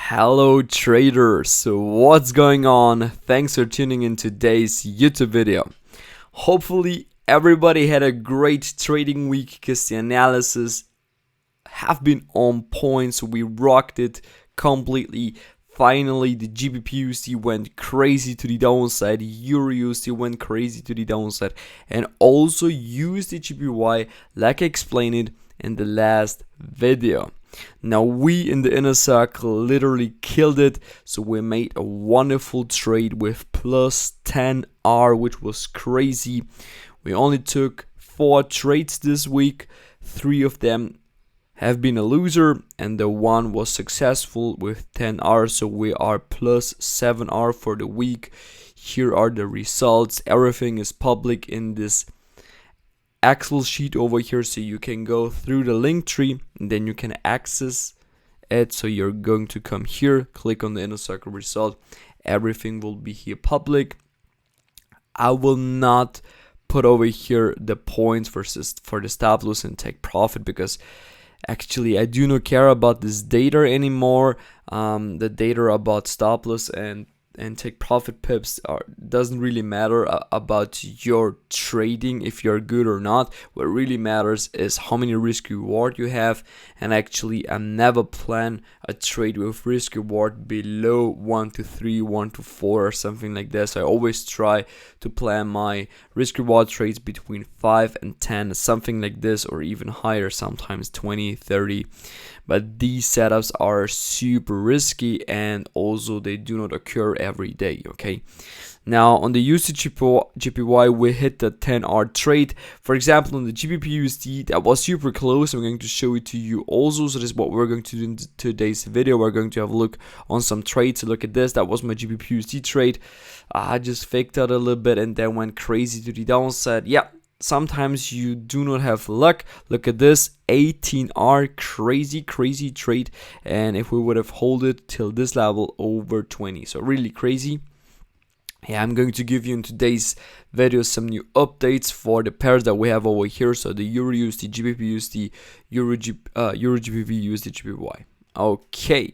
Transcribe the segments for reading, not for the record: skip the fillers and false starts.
Hello traders, what's going on? Thanks for tuning in today's YouTube video. Hopefully everybody had a great trading week because the analysis have been on point, so we rocked it completely. Finally, the GBPUSD went crazy to the downside, EURUSD went crazy to the downside, and also USDJPY like I explained it in the last video. Now we in the inner circle literally killed it, so we made a wonderful trade with plus 10R, which was crazy. We only took 4 trades this week, 3 of them have been a loser and the one was successful with 10R, so we are plus 7R for the week. Here are the results. Everything is public in this Excel sheet over here, so you can go through the link tree and then you can access it. So you're going to come here, click on the inner circle result, everything will be here public. I will not put over here the points for the stop loss and take profit, because actually I do not care about this data anymore. The data about stop loss and take profit pips doesn't really matter about your trading, if you're good or not. What really matters is how many risk reward you have, and actually I never plan a trade with risk reward below 1 to 3, 1 to 4 or something like this. I always try to plan my risk reward trades between 5 and 10, something like this, or even higher, sometimes 20, 30. But these setups are super risky and also they do not occur every day, okay? Now on the USDJPY we hit the 10R trade. For example, on the GBPUSD that was super close. I'm going to show it to you also. So this is what we're going to do in today's video. We're going to have a look on some trades. So look at this, that was my GBPUSD trade. I just faked out a little bit and then went crazy to the downside. Yeah, sometimes you do not have luck. Look at this, 18R, crazy trade, and if we would have held it till this level, over 20, so really crazy. Yeah, I'm going to give you in today's video some new updates for the pairs that we have over here. So the EURUSD, GBPUSD, EURGBP, USDJPY. Okay,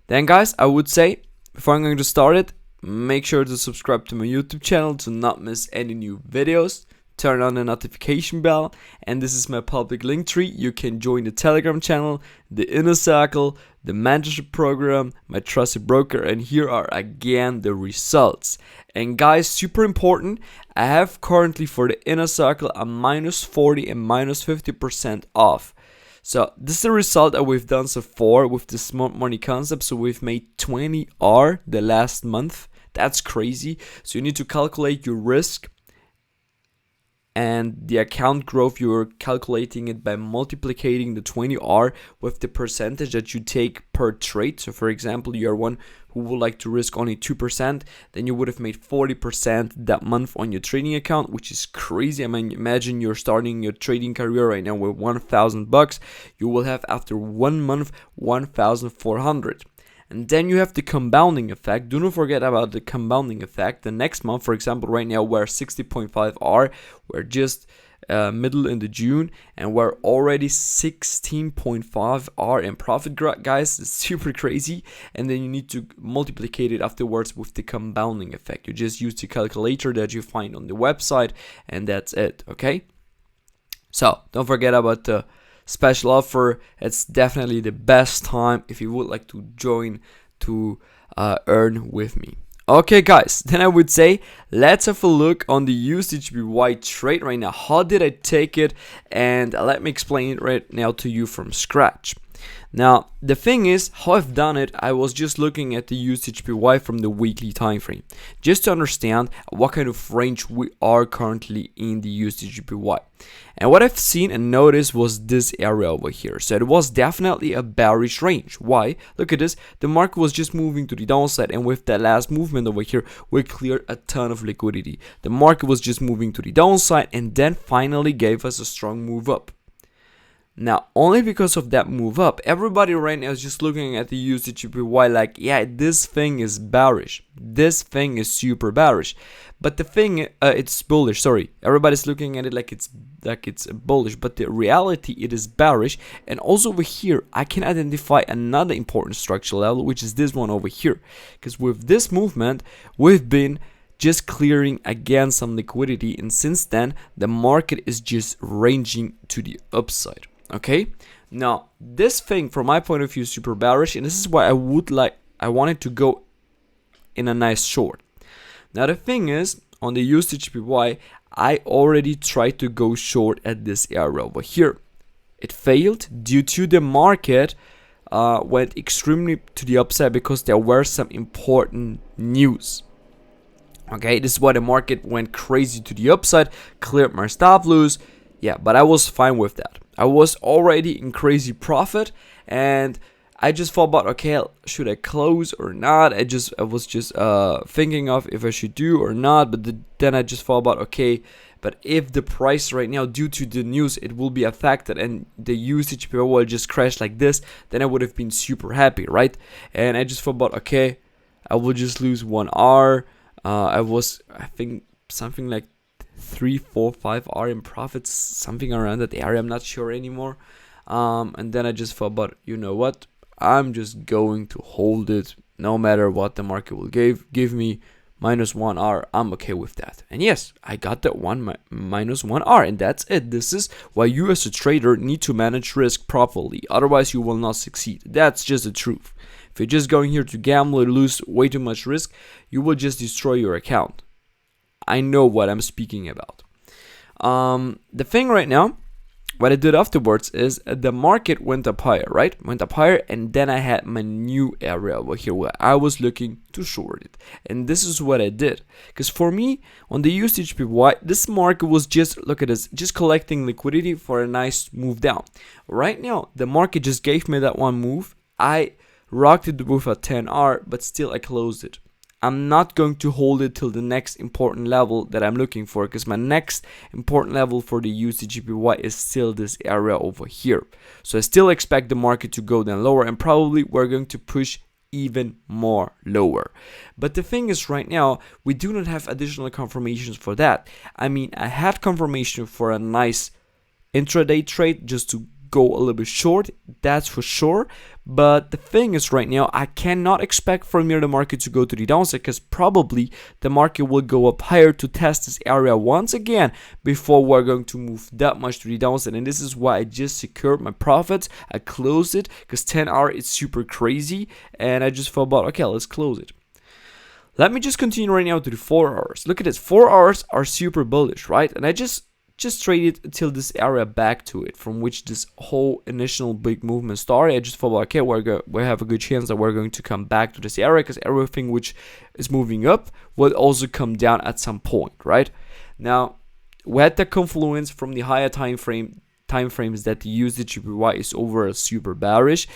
then guys, I would say before I'm going to start it, make sure to subscribe to my YouTube channel to not miss any new videos. Turn on the notification bell, and this is my public link tree. You can join the Telegram channel, the inner circle, the mentorship program, my trusted broker, and here are again the results. And guys, super important, I have currently for the inner circle a -40 and -50% off. So this is the result that we've done so far with the smart money concept. So we've made 20R the last month. That's crazy. So you need to calculate your risk and the account growth. You're calculating it by multiplicating the 20R with the percentage that you take per trade. So for example, you're one who would like to risk only 2%, then you would have made 40% that month on your trading account, which is crazy. I mean, imagine you're starting your trading career right now with $1,000. You will have after 1 month 1,400. And then you have the compounding effect. Do not forget about the compounding effect. The next month, for example, right now we're 60.5R. We're just middle in the June, and we're already 16.5R in profit, guys. It's super crazy. And then you need to multiplicate it afterwards with the compounding effect. You just use the calculator that you find on the website, and that's it, okay? So don't forget about the special offer. It's definitely the best time if you would like to join to earn with me. Okay guys, then I would say let's have a look on the USDJPY trade right now. How did I take it? And let me explain it right now to you from scratch. Now the thing is, how I've done it, I was just looking at the USDJPY from the weekly time frame, just to understand what kind of range we are currently in the USDJPY. And what I've seen and noticed was this area over here. So it was definitely a bearish range. Why? Look at this, the market was just moving to the downside, and with that last movement over here, we cleared a ton of liquidity. The market was just moving to the downside and then finally gave us a strong move up. Now, only because of that move up, everybody right now is just looking at the USDJPY like, yeah, this thing is bearish. This thing is super bearish. But the thing, it's bullish. Sorry, everybody's looking at it like it's bullish, but the reality, it is bearish. And also over here, I can identify another important structural level, which is this one over here. Because with this movement, we've been just clearing again some liquidity, and since then the market is just ranging to the upside. Okay, now this thing from my point of view is super bearish, and this is why I wanted to go in a nice short. Now the thing is, on the USDJPY, I already tried to go short at this area over here. It failed due to the market went extremely to the upside because there were some important news. Okay, this is why the market went crazy to the upside, cleared my stop loss. Yeah, but I was fine with that. I was already in crazy profit, and I just thought about, okay, should I close or not? I was just thinking of if I should do or not, but then I just thought about, okay, but if the price right now, due to the news, it will be affected and the USDJPY will just crash like this, then I would have been super happy, right? And I just thought about, okay, I will just lose 1 hour. I think something like 3, 4, 5 hour in profits, something around that area. I'm not sure anymore. And then I just thought about, you know what? I'm just going to hold it no matter what the market will give me. -1 hour, I'm okay with that. And yes, I got that -1 hour, and that's it. This is why you as a trader need to manage risk properly. Otherwise, you will not succeed. That's just the truth. If you're just going here to gamble or lose way too much risk, you will just destroy your account. I know what I'm speaking about. The thing right now, what I did afterwards is the market went up higher, right? Went up higher, and then I had my new area over here where I was looking to short it. And this is what I did. Because for me, on the USDJPY, this market was just, look at this, just collecting liquidity for a nice move down. Right now, the market just gave me that one move. I rocked it with a 10R, but still I closed it. I'm not going to hold it till the next important level that I'm looking for, because my next important level for the USDJPY is still this area over here. So I still expect the market to go down lower, and probably we're going to push even more lower. But the thing is, right now we do not have additional confirmations for that. I mean, I had confirmation for a nice intraday trade just to go a little bit short, that's for sure. But the thing is, right now I cannot expect from here the market to go to the downside, because probably the market will go up higher to test this area once again before we're going to move that much to the downside. And this is why I just secured my profits. I closed it because 10 hour is super crazy, and I just thought about, okay, let's close it. Let me just continue right now to the 4 hours. Look at this, 4 hours are super bullish, right? And I just traded until this area back to it, from which this whole initial big movement started. I just thought, okay, we have a good chance that we're going to come back to this area, because everything which is moving up will also come down at some point, right? Now, we had the confluence from the higher time frames that the USDJPY is over super bearish,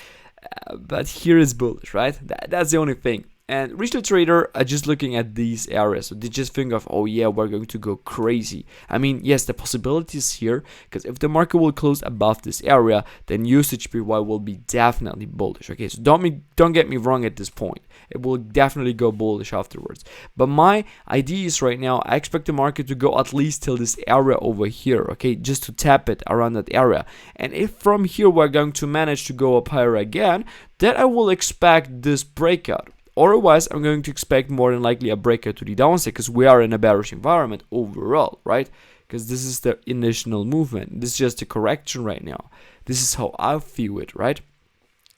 but here is bullish, right? That's the only thing. And retail trader are just looking at these areas, so they just think of, oh yeah, we're going to go crazy. I mean, yes, the possibility is here, because if the market will close above this area, then USDJPY will be definitely bullish. Okay, so don't get me wrong at this point. It will definitely go bullish afterwards. But my idea is right now, I expect the market to go at least till this area over here, okay, just to tap it around that area. And if from here we're going to manage to go up higher again, then I will expect this breakout. Otherwise, I'm going to expect more than likely a breakout to the downside, because we are in a bearish environment overall, right? Because this is the initial movement. This is just a correction right now. This is how I view it, right?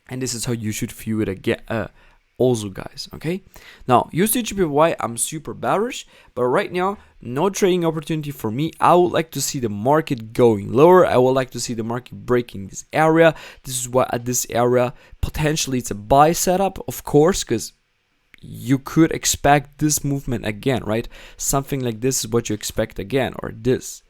And this is how you should view it again, also, guys, okay? Now, USDJPY, I'm super bearish, but right now, no trading opportunity for me. I would like to see the market going lower. I would like to see the market breaking this area. This is why at this area, potentially it's a buy setup, of course, because you could expect this movement again, right? Something like this is what you expect again, or this.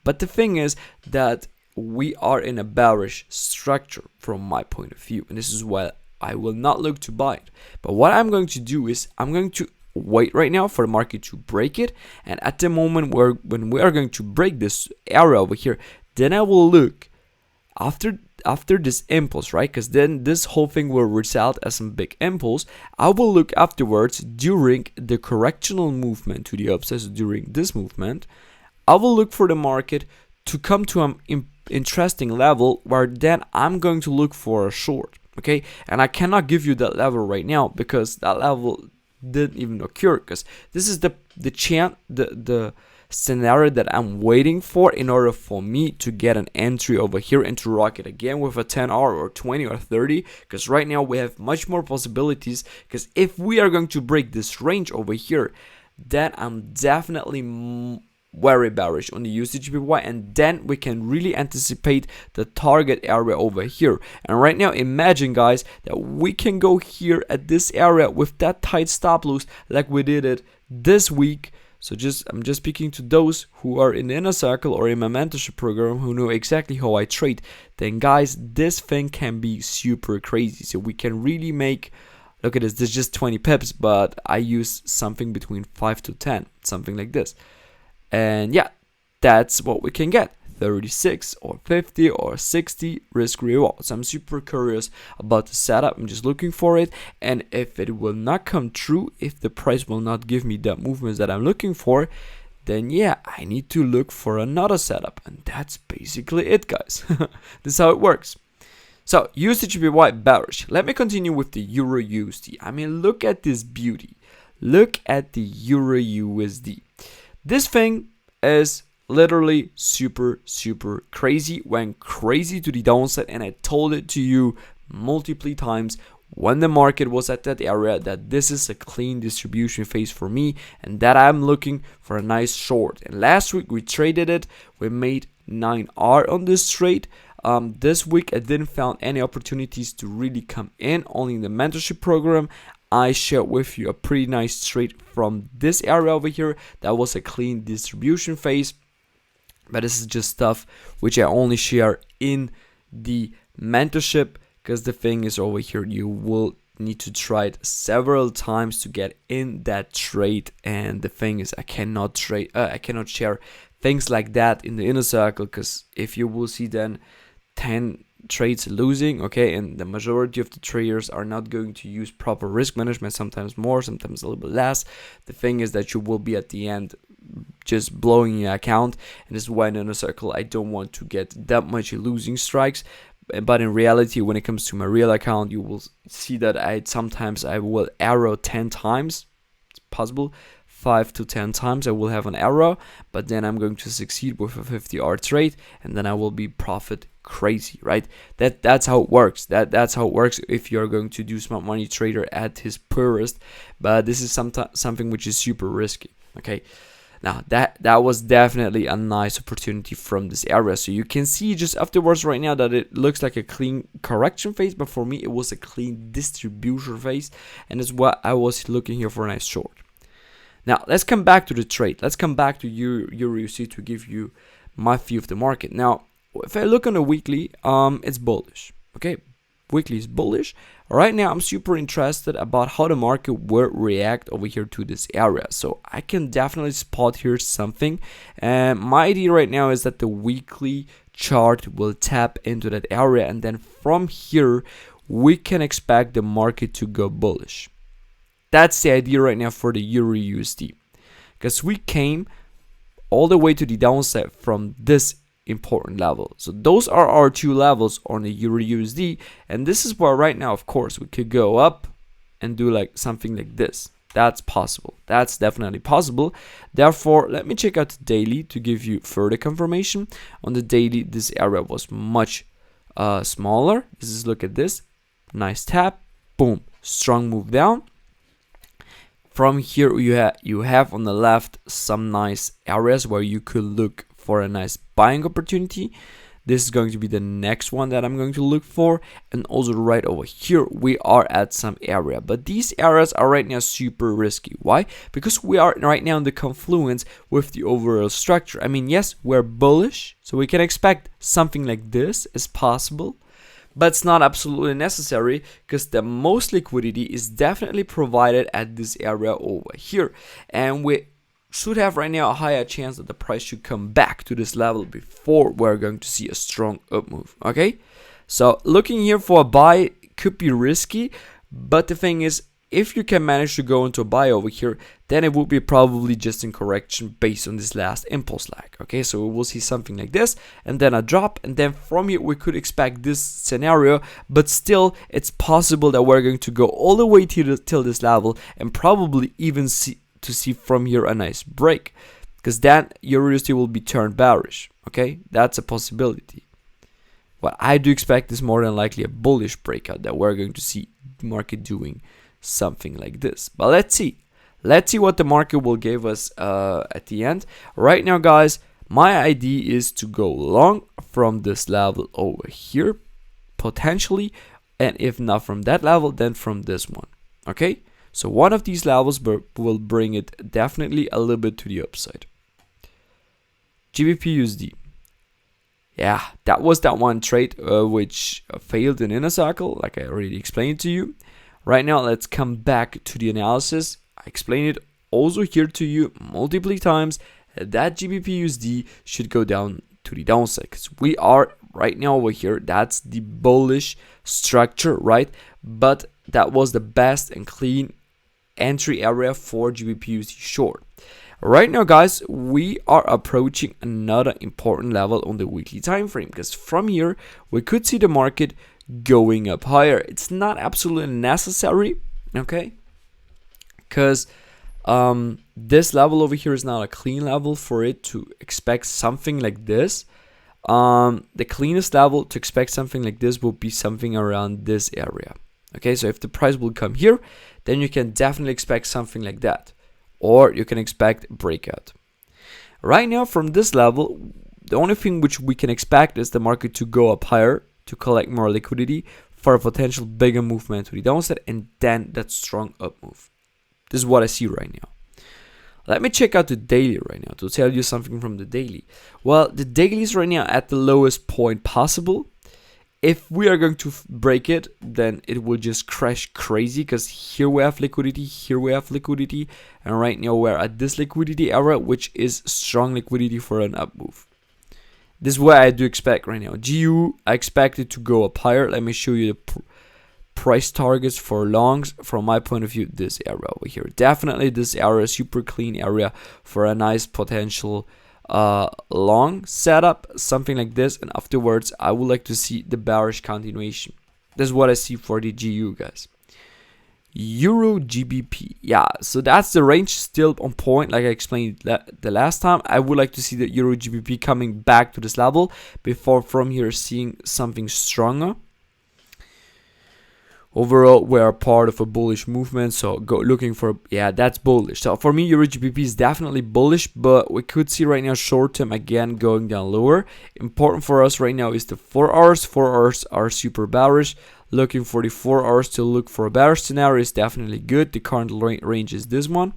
But the thing is that we are in a bearish structure from my point of view, and this is why I will not look to buy it. But what I'm going to do is I'm going to wait right now for the market to break it, and at the moment when we are going to break this area over here, then I will look after this impulse, right? Because then this whole thing will result as some big impulse. I will look afterwards during the correctional movement to the upside. So during this movement, I will look for the market to come to an interesting level where then I'm going to look for a short. Okay, and I cannot give you that level right now because that level didn't even occur, because this is the scenario that I'm waiting for in order for me to get an entry over here and to rock it again with a 10-hour or 20 or 30, because right now we have much more possibilities, because if we are going to break this range over here, then I'm definitely very bearish on the USDJPY, and then we can really anticipate the target area over here. And right now, imagine guys that we can go here at this area with that tight stop loss like we did it this week. So I'm just speaking to those who are in the inner circle or in my mentorship program who know exactly how I trade. Then guys, this thing can be super crazy. So we can really make, look at this is just 20 pips, but I use something between 5 to 10, something like this. And yeah, that's what we can get. 36 or 50 or 60 risk reward. So I'm super curious about the setup. I'm just looking for it, and if it will not come true, if the price will not give me that movements that I'm looking for, then yeah, I need to look for another setup. And that's basically it, guys. This is how it works. So USDJPY bearish. Let me continue with the EURUSD. I mean, look at this beauty. Look at the EURUSD. This thing is literally super crazy, went crazy to the downside, and I told it to you multiple times when the market was at that area that this is a clean distribution phase for me and that I'm looking for a nice short. And last week we traded it, we made 9R on this trade. This week I didn't find any opportunities to really come in, only in the mentorship program. I shared with you a pretty nice trade from this area over here. That was a clean distribution phase, but this is just stuff which I only share in the mentorship, because the thing is over here, you will need to try it several times to get in that trade. And the thing is, I cannot share things like that in the inner circle, because if you will see then 10 trades losing, okay, and the majority of the traders are not going to use proper risk management, sometimes more, sometimes a little bit less. The thing is that you will be at the end just blowing your account, and this is why in inner circle I don't want to get that much losing strikes. But in reality, when it comes to my real account, you will see that sometimes I will arrow 10 times. It's possible 5 to 10 times I will have an arrow, but then I'm going to succeed with a 50R trade, and then I will be profit crazy, right? That's how it works. That's how it works if you're going to do smart money trader at his purest. But this is something which is super risky. Okay, now that was definitely a nice opportunity from this area. So you can see just afterwards right now that it looks like a clean correction phase, but for me it was a clean distribution phase, and it's what I was looking here for a nice short. Now let's come back to the trade. Let's come back to EURUSD to give you my view of the market. Now if I look on the weekly, it's bullish. Okay, weekly is bullish. Right now I'm super interested about how the market will react over here to this area. So I can definitely spot here something, and my idea right now is that the weekly chart will tap into that area, and then from here we can expect the market to go bullish. That's the idea right now for the EURUSD, because we came all the way to the downside from this important level. So those are our two levels on the EURUSD, and this is where right now, of course, we could go up and do like something like this. That's possible. That's definitely possible. Therefore, let me check out the daily to give you further confirmation. On the daily, this area was much smaller. Look at this, nice tap, boom, strong move down. From here you have on the left some nice areas where you could look for a nice buying opportunity. This is going to be the next one that I'm going to look for, and also right over here we are at some area, but these areas are right now super risky. Why? Because we are right now in the confluence with the overall structure. I mean, yes, we're bullish, so we can expect something like this is possible, but it's not absolutely necessary, because the most liquidity is definitely provided at this area over here, and we should have right now a higher chance that the price should come back to this level before we're going to see a strong up move. Okay, so looking here for a buy could be risky, but the thing is, if you can manage to go into a buy over here, then it would be probably just in correction based on this last impulse lag. Okay, so we will see something like this, and then a drop, and then from here we could expect this scenario, but still it's possible that we're going to go all the way till this level, and probably even see from here a nice break, because then EURUSD will be turned bearish. Okay, that's a possibility. What I do expect is more than likely a bullish breakout, that we're going to see the market doing something like this. But let's see what the market will give us at the end. Right now, guys, my idea is to go long from this level over here, potentially, and if not from that level, then from this one. Okay, so one of these levels will bring it definitely a little bit to the upside. GBPUSD. Yeah, that was that one trade which failed in inner circle, like I already explained to you. Right now, let's come back to the analysis. I explained it also here to you multiple times that GBPUSD should go down to the downside, because we are right now over here. That's the bullish structure, right? But that was the best and clean entry area for GBPUSD short. Right now, guys, we are approaching another important level on the weekly time frame, because from here we could see the market going up higher. It's not absolutely necessary, okay, because this level over here is not a clean level for it to expect something like this. The cleanest level to expect something like this will be something around this area. Okay, so if the price will come here, then you can definitely expect something like that, or you can expect breakout. Right now, from this level, the only thing which we can expect is the market to go up higher, to collect more liquidity for a potential bigger movement to the downside, and then that strong up move. This is what I see right now. Let me check out the daily right now to tell you something from the daily. Well, the daily is right now at the lowest point possible. If we are going to break it, then it will just crash crazy, because here we have liquidity, here we have liquidity, and right now we're at this liquidity area, which is strong liquidity for an up move. This is what I do expect right now. GU, I expect it to go up higher. Let me show you the price targets for longs. From my point of view, this area over here. Definitely this area, super clean area for a nice potential long setup, something like this. And afterwards, I would like to see the bearish continuation. This is what I see for the GU, guys. EURGBP, yeah, so that's the range, still on point, like I explained the last time. I would like to see the EURGBP coming back to this level before from here seeing something stronger. Overall, we are part of a bullish movement, so go looking for, yeah, that's bullish. So for me, EURGBP is definitely bullish, but we could see right now short term again going down lower. Important for us right now is the 4 hours. 4 hours are super bearish. Looking for the 4 hours to look for a bearish scenario is definitely good. The current range is this one.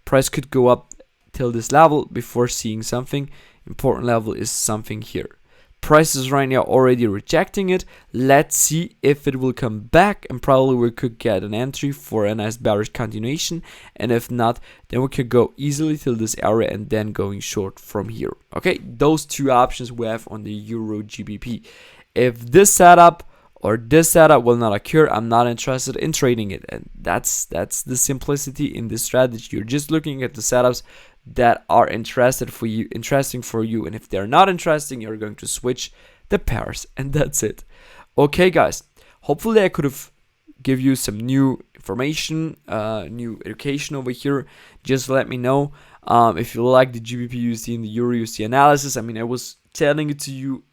Price could go up till this level before seeing something. Important level is something here. Price is right now already rejecting it. Let's see if it will come back, and probably we could get an entry for a nice bearish continuation, and if not, then we could go easily till this area and then going short from here. Okay, those two options we have on the EURGBP. If this setup or this setup will not occur, I'm not interested in trading it, and that's the simplicity in this strategy. You're just looking at the setups that are interesting for you, and if they're not interesting, you're going to switch the pairs, and that's it. Okay, guys, hopefully I could have give you some new information, new education over here. Just let me know if you like the GBPUSD and the EURUSD analysis. I mean, I was telling it to you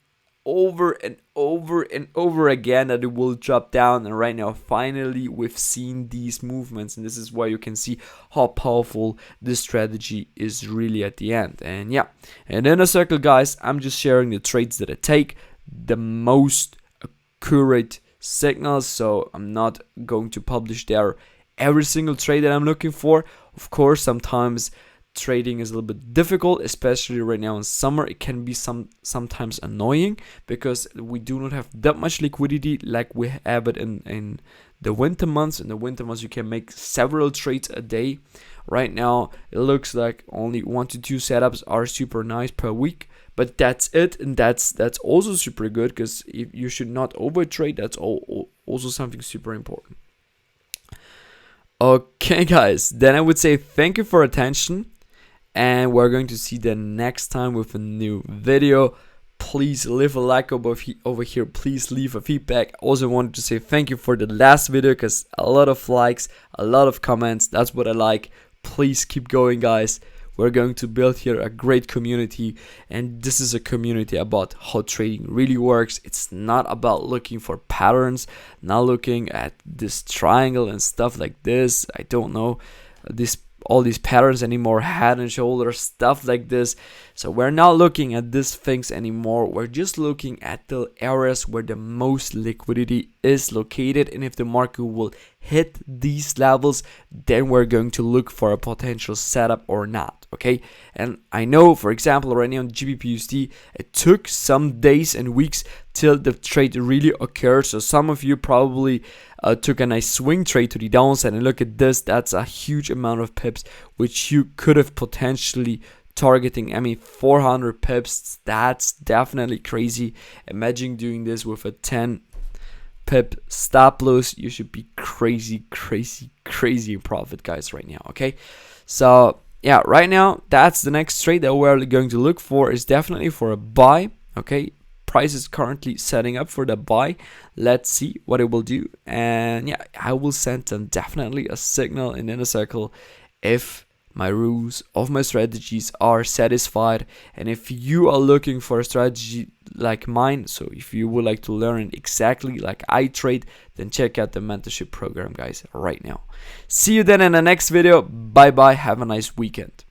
over and over and over again that it will drop down, and right now finally we've seen these movements, and this is why you can see how powerful this strategy is really at the end. And yeah, and in a circle, guys, I'm just sharing the trades that I take, the most accurate signals, so I'm not going to publish there every single trade that I'm looking for. Of course, sometimes trading is a little bit difficult, especially right now in summer. It can be sometimes annoying because we do not have that much liquidity like we have it in the winter months. In the winter months, you can make several trades a day. Right now, it looks like only 1 to 2 setups are super nice per week, but that's it, and that's also super good because you should not overtrade. That's also something super important. Okay, guys, then I would say thank you for attention, and we're going to see the next time with a new video. Please leave a like over here. Please leave a feedback. Also wanted to say thank you for the last video because a lot of likes, a lot of comments. That's what I like. Please keep going, guys. We're going to build here a great community, and this is a community about how trading really works. It's not about looking for patterns, not looking at this triangle and stuff like this. I don't know all these patterns anymore, head and shoulders, stuff like this. So we're not looking at these things anymore. We're just looking at the areas where the most liquidity is located, and if the market will hit these levels, then we're going to look for a potential setup or not. Okay, and I know, for example, right now on GBPUSD, it took some days and weeks till the trade really occurred. So some of you probably took a nice swing trade to the downside, and look at this. That's a huge amount of pips which you could have potentially targeting. I mean, 400 pips, that's definitely crazy. Imagine doing this with a 10 pip stop loss. You should be crazy in profit, guys, right now. Okay, so yeah, right now that's the next trade that we're going to look for, is definitely for a buy. Okay, price is currently setting up for the buy. Let's see what it will do, and yeah, I will send them definitely a signal in inner circle if my rules of my strategies are satisfied. And if you are looking for a strategy like mine, so if you would like to learn it exactly like I trade, then check out the mentorship program, guys, right now. See you then in the next video. Bye bye, have a nice weekend.